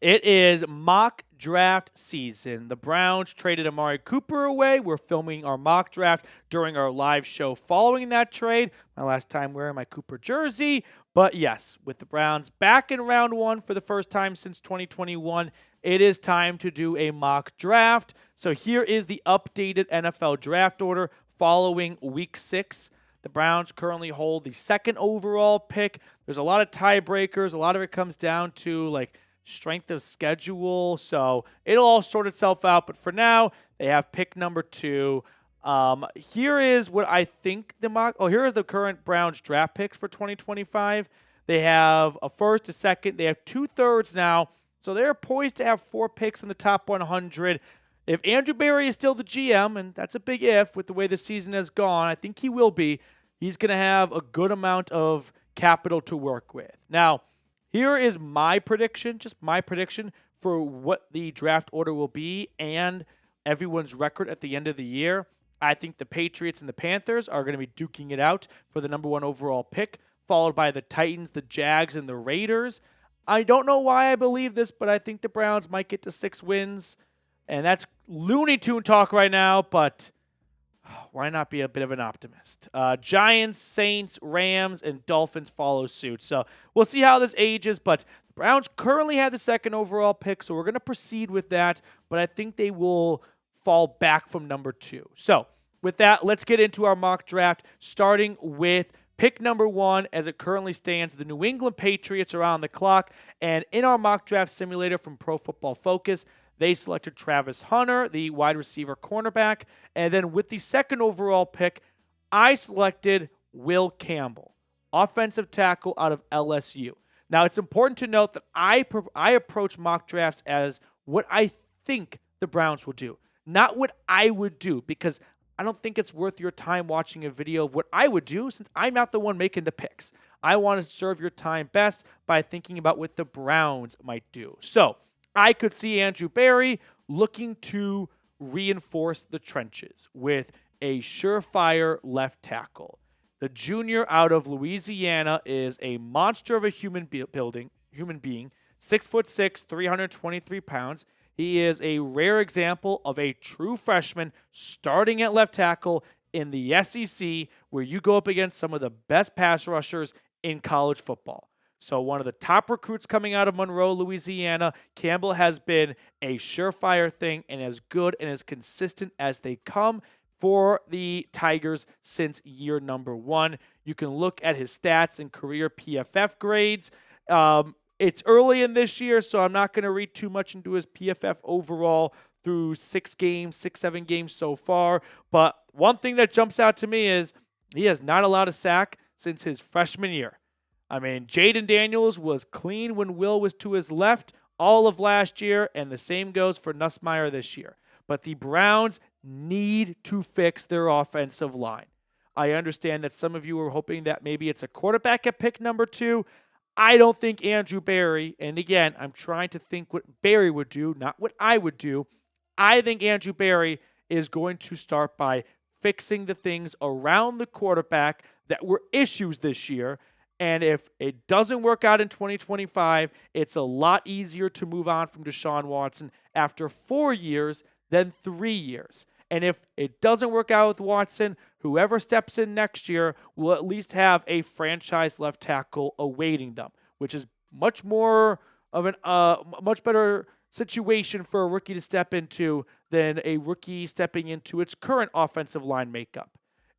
It is mock draft season. The Browns traded Amari Cooper away. We're filming our mock draft during our live show following that trade. My last time wearing my Cooper jersey. But yes, with the Browns back in round one for the first time since 2021, it is time to do a mock draft. So here is the updated NFL draft order following week 6. The Browns currently hold the second overall pick. There's a lot of tiebreakers. A lot of it comes down to strength of schedule. So it'll all sort itself out. But for now, they have pick number 2. Here is what I think here are the current Browns draft picks for 2025. They have a first, a second. They have 2/3 now. So they're poised to have 4 picks in the top 100. If Andrew Berry is still the GM, and that's a big if with the way the season has gone, I think he will be, he's going to have a good amount of capital to work with. Now, here is my prediction, just my prediction for what the draft order will be and everyone's record at the end of the year. I think the Patriots and the Panthers are going to be duking it out for the number 1 overall pick, followed by the Titans, the Jags, and the Raiders. I don't know why I believe this, but I think the Browns might get to 6 wins. And that's Looney Tune talk right now, but why not be a bit of an optimist? Giants, Saints, Rams, and Dolphins follow suit. So we'll see how this ages, but the Browns currently have the second overall pick, so we're going to proceed with that, but I think they will fall back from number 2. So with that, let's get into our mock draft, starting with pick number 1. As it currently stands, the New England Patriots are on the clock, and in our mock draft simulator from Pro Football Focus, they selected Travis Hunter, the wide receiver cornerback. And then with the second overall pick, I selected Will Campbell, offensive tackle out of LSU. Now, it's important to note that I approach mock drafts as what I think the Browns will do, not what I would do, because I don't think it's worth your time watching a video of what I would do since I'm not the one making the picks. I want to serve your time best by thinking about what the Browns might do. So I could see Andrew Berry looking to reinforce the trenches with a surefire left tackle. The junior out of Louisiana is a monster of a human being, 6'6", 323 pounds. He is a rare example of a true freshman starting at left tackle in the SEC, where you go up against some of the best pass rushers in college football. So one of the top recruits coming out of Monroe, Louisiana, Campbell has been a surefire thing and as good and as consistent as they come for the Tigers since year number 1. You can look at his stats and career PFF grades. It's early in this year, so I'm not going to read too much into his PFF overall through 7 games so far. But one thing that jumps out to me is he has not allowed a sack since his freshman year. I mean, Jaden Daniels was clean when Will was to his left all of last year, and the same goes for Nussmeier this year. But the Browns need to fix their offensive line. I understand that some of you are hoping that maybe it's a quarterback at pick number 2. I don't think Andrew Berry, and again, I'm trying to think what Berry would do, not what I would do. I think Andrew Berry is going to start by fixing the things around the quarterback that were issues this year. And if it doesn't work out in 2025, it's a lot easier to move on from Deshaun Watson after 4 years than 3 years. And if it doesn't work out with Watson, whoever steps in next year will at least have a franchise left tackle awaiting them, which is much more of much better situation for a rookie to step into than a rookie stepping into its current offensive line makeup.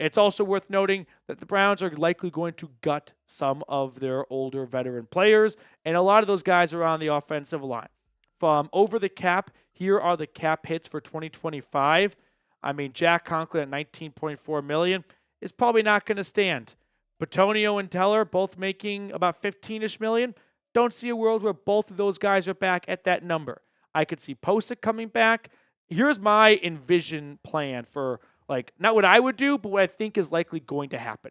It's also worth noting that the Browns are likely going to gut some of their older veteran players, and a lot of those guys are on the offensive line. From over the cap, here are the cap hits for 2025. I mean, Jack Conklin at $19.4 million is probably not going to stand. Petonio and Teller both making about $15-ish million. Don't see a world where both of those guys are back at that number. I could see Posick coming back. Here's my envision plan for not what I would do, but what I think is likely going to happen.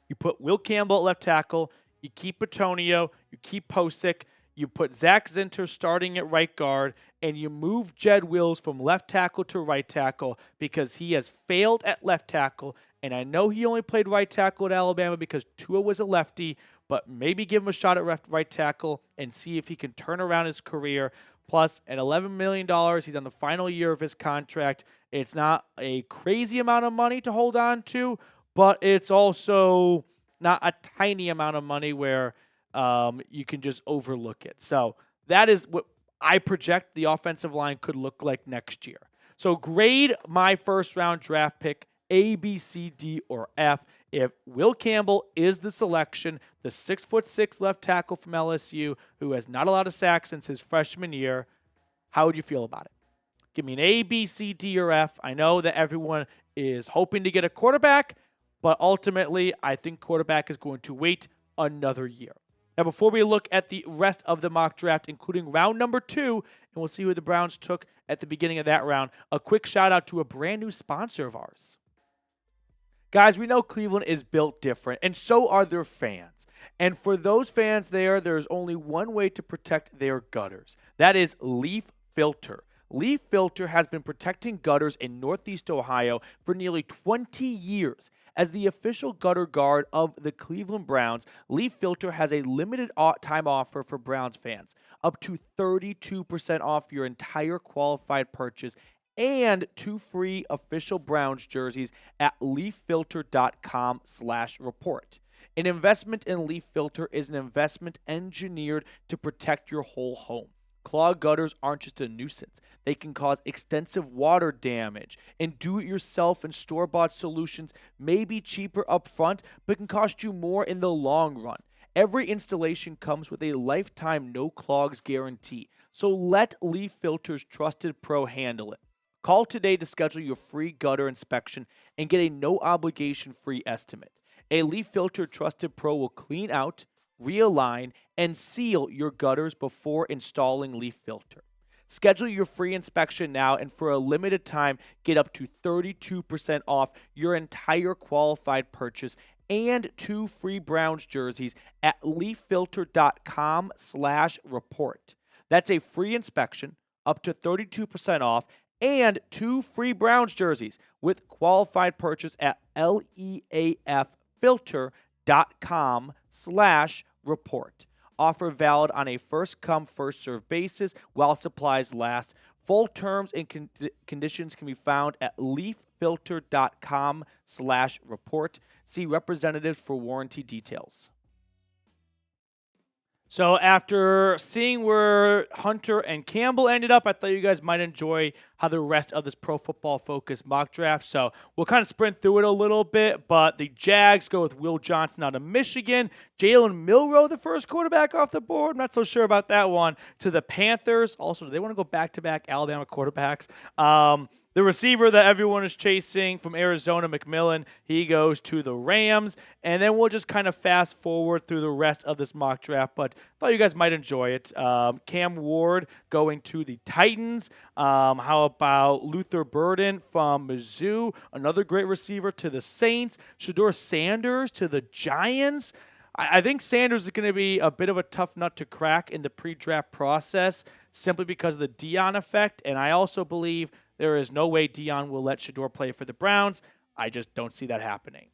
You put Will Campbell at left tackle, you keep Petonio, you keep Posick, you put Zach Zinter starting at right guard, and you move Jed Wills from left tackle to right tackle because he has failed at left tackle, and I know he only played right tackle at Alabama because Tua was a lefty, but maybe give him a shot at right tackle and see if he can turn around his career. Plus, at $11 million, he's on the final year of his contract. It's not a crazy amount of money to hold on to, but it's also not a tiny amount of money where you can just overlook it. So that is what I project the offensive line could look like next year. So grade my first-round draft pick A, B, C, D, or F. If Will Campbell is the selection, the 6'6" left tackle from LSU, who has not a lot of sacks since his freshman year, how would you feel about it? Give me an A, B, C, D, or F. I know that everyone is hoping to get a quarterback, but ultimately, I think quarterback is going to wait another year. Now, before we look at the rest of the mock draft, including round number 2, and we'll see who the Browns took at the beginning of that round, a quick shout out to a brand new sponsor of ours. Guys, we know Cleveland is built different, and so are their fans. And for those fans there's only one way to protect their gutters. That is Leaf Filter. Leaf Filter has been protecting gutters in Northeast Ohio for nearly 20 years. As the official gutter guard of the Cleveland Browns, Leaf Filter has a limited time offer for Browns fans, up to 32% off your entire qualified purchase and 2 free official Browns jerseys at leaffilter.com/report. An investment in Leaf Filter is an investment engineered to protect your whole home. Clogged gutters aren't just a nuisance. They can cause extensive water damage. And do-it-yourself and store-bought solutions may be cheaper up front, but can cost you more in the long run. Every installation comes with a lifetime no-clogs guarantee. So let Leaf Filter's trusted pro handle it. Call today to schedule your free gutter inspection and get a no-obligation free estimate. A Leaf Filter trusted pro will clean out, realign, and seal your gutters before installing Leaf Filter. Schedule your free inspection now, and for a limited time, get up to 32% off your entire qualified purchase and 2 free Browns jerseys at leaffilter.com/report. That's a free inspection, up to 32% off, and 2 free Browns jerseys with qualified purchase at leaffilter.com/report. Offer valid on a first-come, first-served basis while supplies last. Full terms and conditions can be found at leaffilter.com/report. See representatives for warranty details. So after seeing where Hunter and Campbell ended up, I thought you guys might enjoy how the rest of this Pro Football Focus mock draft. So we'll kind of sprint through it a little bit, but the Jags go with Will Johnson out of Michigan. Jalen Milroe, the first quarterback off the board. I'm not so sure about that one. To the Panthers. Also, do they want to go back-to-back Alabama quarterbacks? The receiver that everyone is chasing from Arizona, McMillan, he goes to the Rams. And then we'll just kind of fast forward through the rest of this mock draft, but thought you guys might enjoy it. Cam Ward going to the Titans. How about Luther Burden from Mizzou, another great receiver, to the Saints. Shedeur Sanders to the Giants. I think Sanders is going to be a bit of a tough nut to crack in the pre-draft process simply because of the Deion effect, and I also believe there is no way Deion will let Shedeur play for the Browns. I just don't see that happening.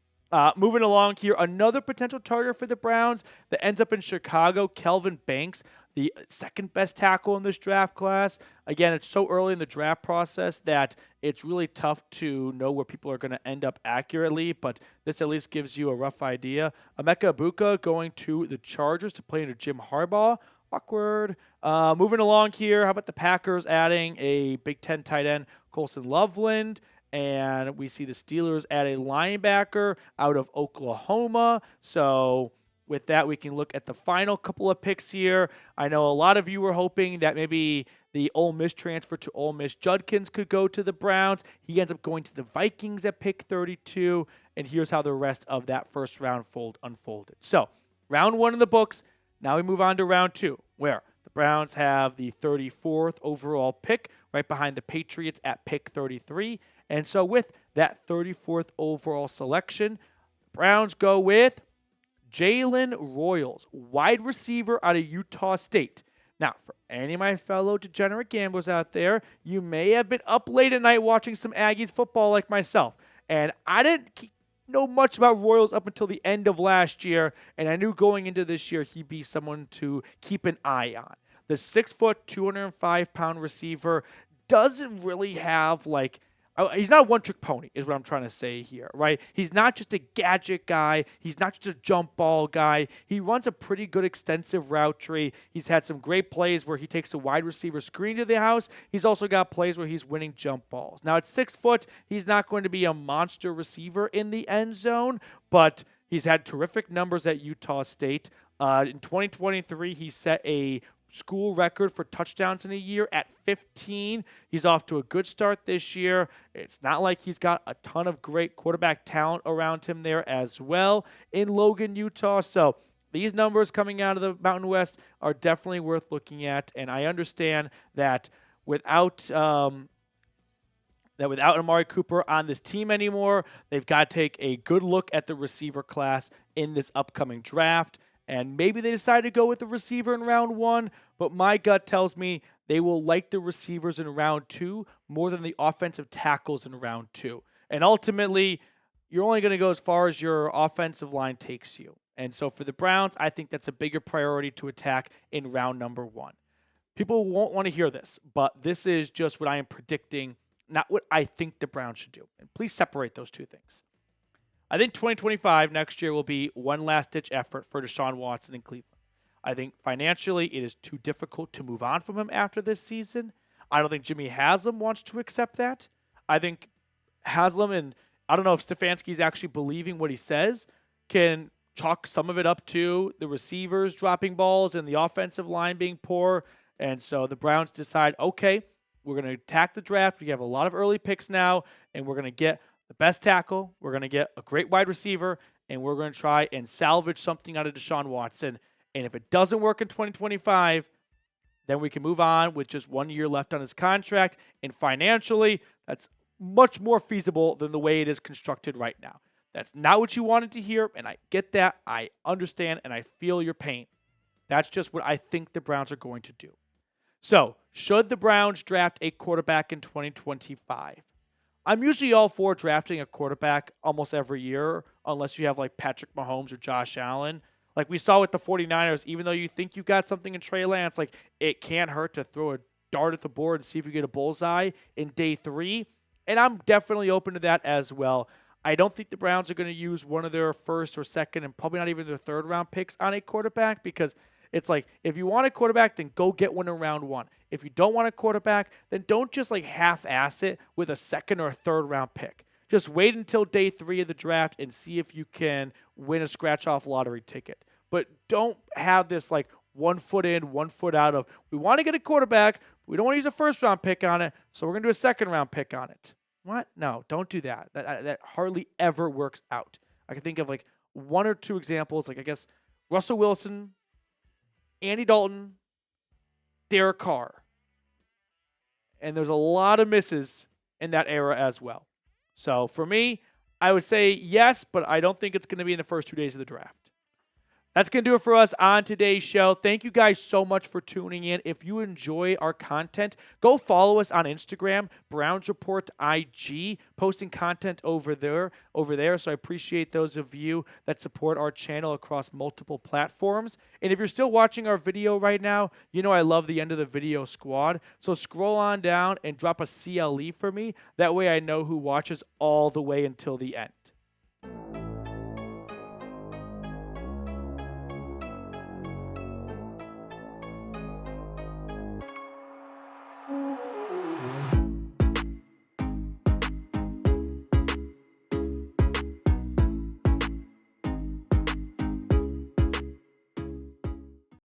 Moving along here, another potential target for the Browns that ends up in Chicago, Kelvin Banks, the second best tackle in this draft class. Again, it's so early in the draft process that it's really tough to know where people are going to end up accurately, but this at least gives you a rough idea. Emeka Egbuka going to the Chargers to play under Jim Harbaugh. Awkward. Moving along here, how about the Packers adding a Big Ten tight end, Colson Loveland, and we see the Steelers add a linebacker out of Oklahoma. So with that, we can look at the final couple of picks here. I know a lot of you were hoping that maybe the Ole Miss transfer to Ole Miss, Judkins, could go to the Browns. He ends up going to the Vikings at pick 32, and here's how the rest of that first round unfolded. So round 1 in the books. Now we move on to round 2, where the Browns have the 34th overall pick, right behind the Patriots at pick 33. And so with that 34th overall selection, the Browns go with Jalen Royals, wide receiver out of Utah State. Now, for any of my fellow degenerate gamblers out there, you may have been up late at night watching some Aggies football like myself. And I didn't know much about Royals up until the end of last year, and I knew going into this year he'd be someone to keep an eye on. The 6', 205-pound receiver doesn't really have he's not a one-trick pony is what I'm trying to say here, right? He's not just a gadget guy. He's not just a jump ball guy. He runs a pretty good extensive route tree. He's had some great plays where he takes a wide receiver screen to the house. He's also got plays where he's winning jump balls. Now, at 6 foot, he's not going to be a monster receiver in the end zone, but he's had terrific numbers at Utah State. In 2023, he set a school record for touchdowns in a year at 15. He's off to a good start this year. It's not like he's got a ton of great quarterback talent around him there as well in Logan, Utah. So these numbers coming out of the Mountain West are definitely worth looking at. And I understand that without Amari Cooper on this team anymore, they've got to take a good look at the receiver class in this upcoming draft. And maybe they decide to go with the receiver in round 1, but my gut tells me they will like the receivers in round 2 more than the offensive tackles in round 2. And ultimately, you're only going to go as far as your offensive line takes you. And so for the Browns, I think that's a bigger priority to attack in round number 1. People won't want to hear this, but this is just what I am predicting, not what I think the Browns should do. And please separate those two things. I think 2025 next year will be one last-ditch effort for Deshaun Watson in Cleveland. I think financially it is too difficult to move on from him after this season. I don't think Jimmy Haslam wants to accept that. I think Haslam, and I don't know if Stefanski's actually believing what he says, can chalk some of it up to the receivers dropping balls and the offensive line being poor. And so the Browns decide, okay, we're going to attack the draft. We have a lot of early picks now, and we're going to get the best tackle, we're going to get a great wide receiver, and we're going to try and salvage something out of Deshaun Watson. And if it doesn't work in 2025, then we can move on with just 1 year left on his contract. And financially, that's much more feasible than the way it is constructed right now. That's not what you wanted to hear, and I get that. I understand, and I feel your pain. That's just what I think the Browns are going to do. So, should the Browns draft a quarterback in 2025? I'm usually all for drafting a quarterback almost every year, unless you have like Patrick Mahomes or Josh Allen. Like we saw with the 49ers, even though you think you got something in Trey Lance, like it can't hurt to throw a dart at the board and see if you get a bullseye in day 3. And I'm definitely open to that as well. I don't think the Browns are going to use one of their first or second and probably not even their third round picks on a quarterback, because it's like, if you want a quarterback, then go get one in round 1. If you don't want a quarterback, then don't just like half-ass it with a second or a third round pick. Just wait until day 3 of the draft and see if you can win a scratch-off lottery ticket. But don't have this like 1 foot in, 1 foot out of, we want to get a quarterback, we don't want to use a first-round pick on it, so we're going to do a second-round pick on it. What? No, don't do that. That hardly ever works out. I can think of like 1 or 2 examples, like I guess Russell Wilson, Andy Dalton, Derek Carr. And there's a lot of misses in that era as well. So for me, I would say yes, but I don't think it's going to be in the first 2 days of the draft. That's going to do it for us on today's show. Thank you guys so much for tuning in. If you enjoy our content, go follow us on Instagram, Browns Report IG, posting content over there. So I appreciate those of you that support our channel across multiple platforms. And if you're still watching our video right now, you know I love the end of the video squad. So scroll on down and drop a CLE for me. That way I know who watches all the way until the end.